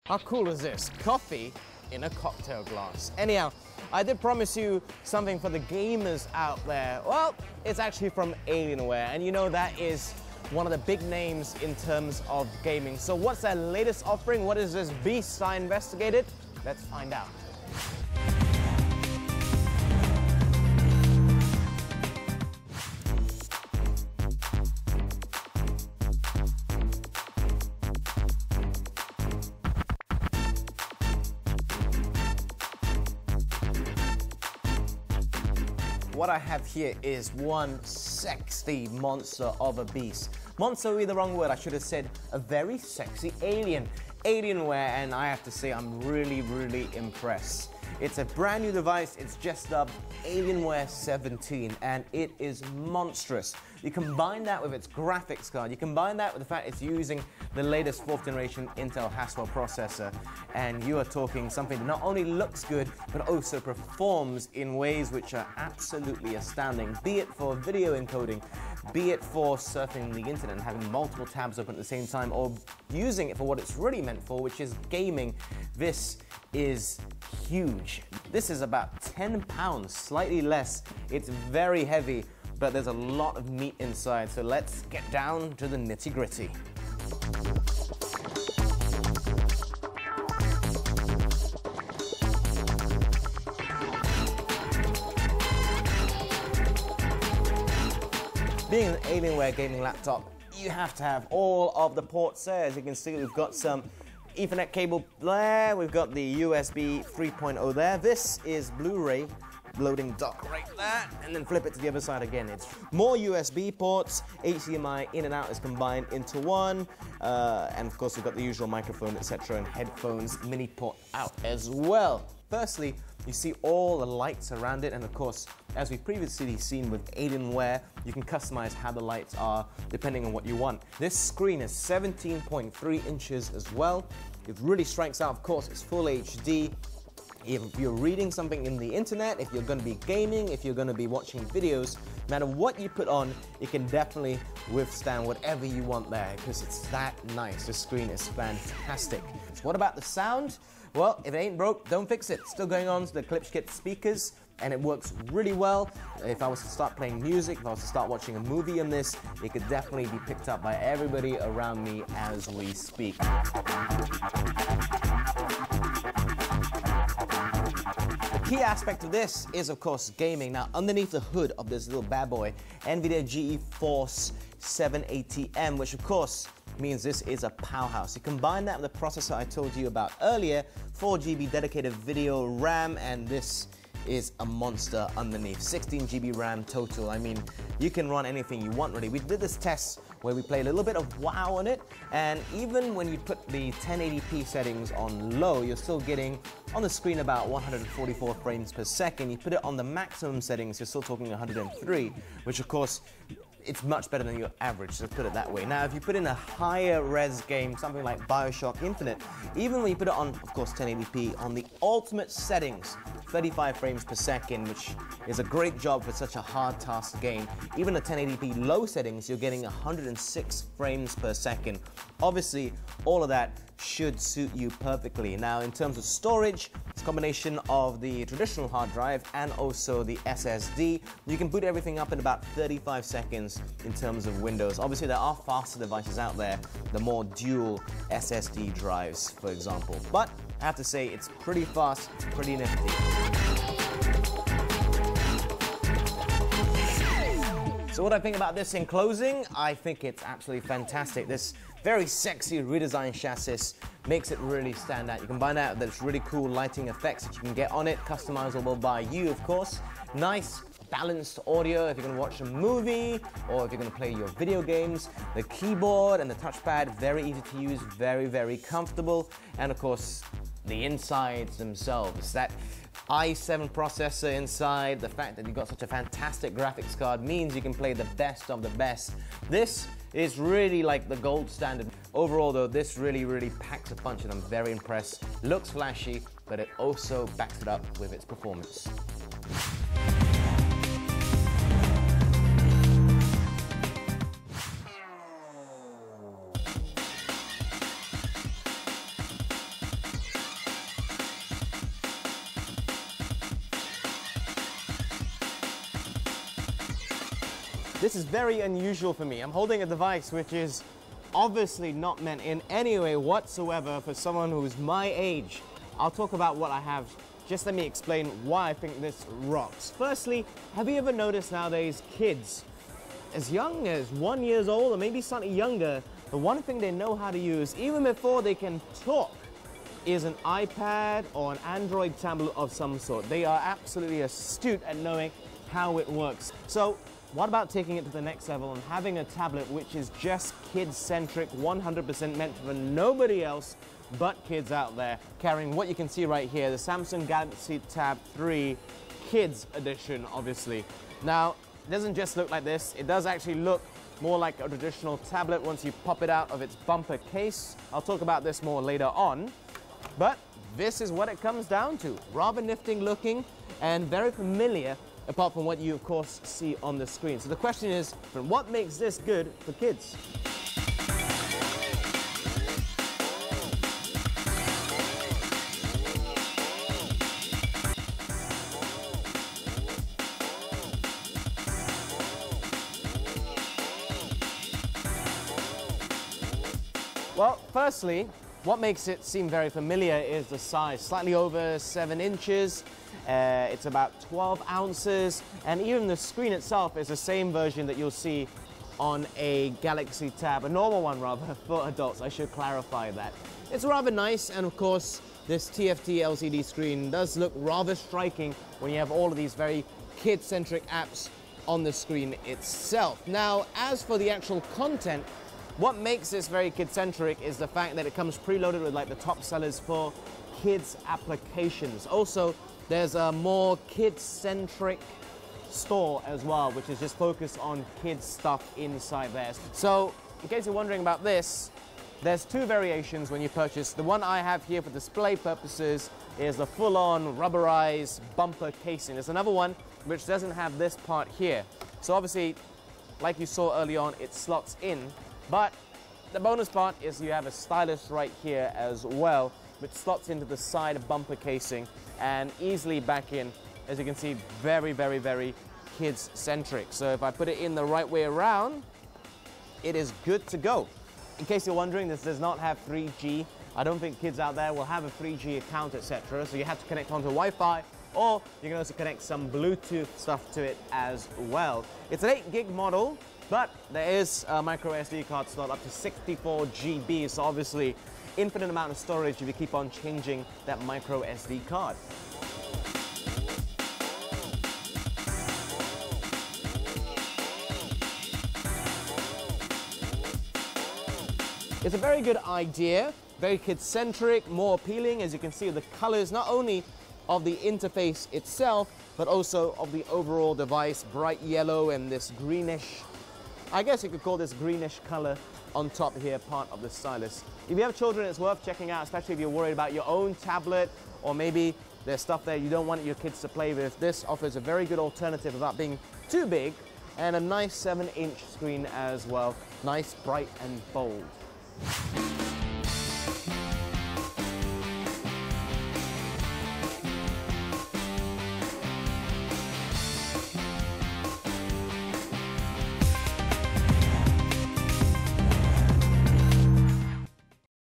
How cool is this? Coffee in a cocktail glass. Anyhow, I did promise you something for the gamers out there. Well, it's actually from Alienware, and you know that is one of the big names in terms of gaming. So what's their latest offering? What is this beast I investigated? Let's find out. What I have here is one sexy monster of a beast. Monster would be the wrong word, I should have said a very sexy alien. Alienware, and I have to say I'm really impressed. It's a brand new device, it's just dubbed Alienware 17, and it is monstrous. You combine that with its graphics card, you combine that with the fact it's using the latest 4th generation Intel Haswell processor, and you are talking something that not only looks good, but also performs in ways which are absolutely astounding, be it for video encoding, be it for surfing the internet and having multiple tabs open at the same time, or using it for what it's really meant for, which is gaming. This is huge. This is about 10 pounds, slightly less. It's very heavy, but there's a lot of meat inside, so let's get down to the nitty-gritty. Being an Alienware gaming laptop, you have to have all of the ports there. As you can see, we've got some Ethernet cable there, we've got the USB 3.0 there. This is Blu-ray loading dock right there, and then flip it to the other side again. It's more USB ports, HDMI in and out is combined into one, and of course we've got the usual microphone, etc., and headphones mini port out as well. Firstly, you see all the lights around it, and of course, as we've previously seen with Alienware, you can customize how the lights are depending on what you want. This screen is 17.3 inches as well. It really strikes out. Of course, it's full HD. If you're reading something in the internet, if you're going to be gaming, if you're going to be watching videos, no matter what you put on, it can definitely withstand whatever you want there, because it's that nice. The screen is fantastic. So what about the sound? Well, if it ain't broke, don't fix it. Still going on to the Klipschkit speakers, and it works really well. If I was to start playing music, if I was to start watching a movie on this, it could definitely be picked up by everybody around me as we speak. The key aspect of this is, of course, gaming. Now, underneath the hood of this little bad boy, NVIDIA GeForce 780M, which of course means this is a powerhouse. You combine that with the processor I told you about earlier, 4 GB dedicated video RAM, and this is a monster underneath. 16 GB RAM total. I mean, you can run anything you want really. We did this test where we played a little bit of WoW on it, and even when you put the 1080p settings on low, you're still getting on the screen about 144 frames per second. You put it on the maximum settings, you're still talking 103, which of course, it's much better than your average, let's put it that way. Now, if you put in a higher res game, something like BioShock Infinite, even when you put it on, of course, 1080p, on the ultimate settings, 35 frames per second, which is a great job for such a hard task game. Even at 1080p low settings, you're getting 106 frames per second. Obviously, all of that should suit you perfectly. Now, in terms of storage, it's a combination of the traditional hard drive and also the SSD. You can boot everything up in about 35 seconds in terms of Windows. Obviously, there are faster devices out there, the more dual SSD drives, for example. But I have to say, it's pretty fast, pretty nifty. So what I think about this in closing, I think it's absolutely fantastic. This very sexy redesigned chassis makes it really stand out. You combine that with those really cool lighting effects that you can get on it, customizable by you, of course. Nice balanced audio if you're going to watch a movie or if you're going to play your video games. The keyboard and the touchpad, very easy to use, very comfortable. And of course, the insides themselves. That i7 processor inside, the fact that you've got such a fantastic graphics card means you can play the best of the best. This is really like the gold standard. Overall though, this really packs a punch and I'm very impressed. Looks flashy, but it also backs it up with its performance. This is very unusual for me. I'm holding a device which is obviously not meant in any way whatsoever for someone who's my age. I'll talk about what I have. Just let me explain why I think this rocks. Firstly, have you ever noticed nowadays kids as young as 1 year old or maybe slightly younger, the one thing they know how to use even before they can talk is an iPad or an Android tablet of some sort. They are absolutely astute at knowing how it works. So what about taking it to the next level and having a tablet which is just kid-centric, 100% meant for nobody else but kids out there, carrying what you can see right here, the Samsung Galaxy Tab 3 Kids Edition, obviously. Now, it doesn't just look like this, it does actually look more like a traditional tablet once you pop it out of its bumper case. I'll talk about this more later on, but this is what it comes down to. Rather nifty looking and very familiar, apart from what you, of course, see on the screen. So the question is, what makes this good for kids? Well, firstly, what makes it seem very familiar is the size. Slightly over 7 inches. It's about 12 ounces, and even the screen itself is the same version that you'll see on a Galaxy Tab, a normal one rather, for adults. I should clarify that. It's rather nice, and of course, this TFT LCD screen does look rather striking when you have all of these very kid-centric apps on the screen itself. Now, as for the actual content, what makes this very kid-centric is the fact that it comes preloaded with like the top sellers for kids applications. Also, there's a more kid-centric store as well, which is just focused on kids stuff inside there. So, in case you're wondering about this, there's two variations when you purchase. The one I have here for display purposes is the full-on rubberized bumper casing. There's another one which doesn't have this part here. So obviously, like you saw early on, it slots in. But the bonus part is you have a stylus right here as well, which slots into the side bumper casing and easily back in. As you can see, very, very, very kids-centric. So if I put it in the right way around, it is good to go. In case you're wondering, this does not have 3G. I don't think kids out there will have a 3G account, etc. So you have to connect onto Wi-Fi, or you can also connect some Bluetooth stuff to it as well. It's an 8 gig model, but there is a micro SD card slot up to 64 GB, so obviously infinite amount of storage if you keep on changing that micro SD card. It's a very good idea, very kid-centric, more appealing, as you can see with the colors, not only of the interface itself, but also of the overall device, bright yellow and this greenish, I guess you could call this greenish color on top here, part of the stylus. If you have children, it's worth checking out, especially if you're worried about your own tablet, or maybe there's stuff there you don't want your kids to play with. This offers a very good alternative without being too big, and a nice 7-inch screen as well. Nice, bright and bold.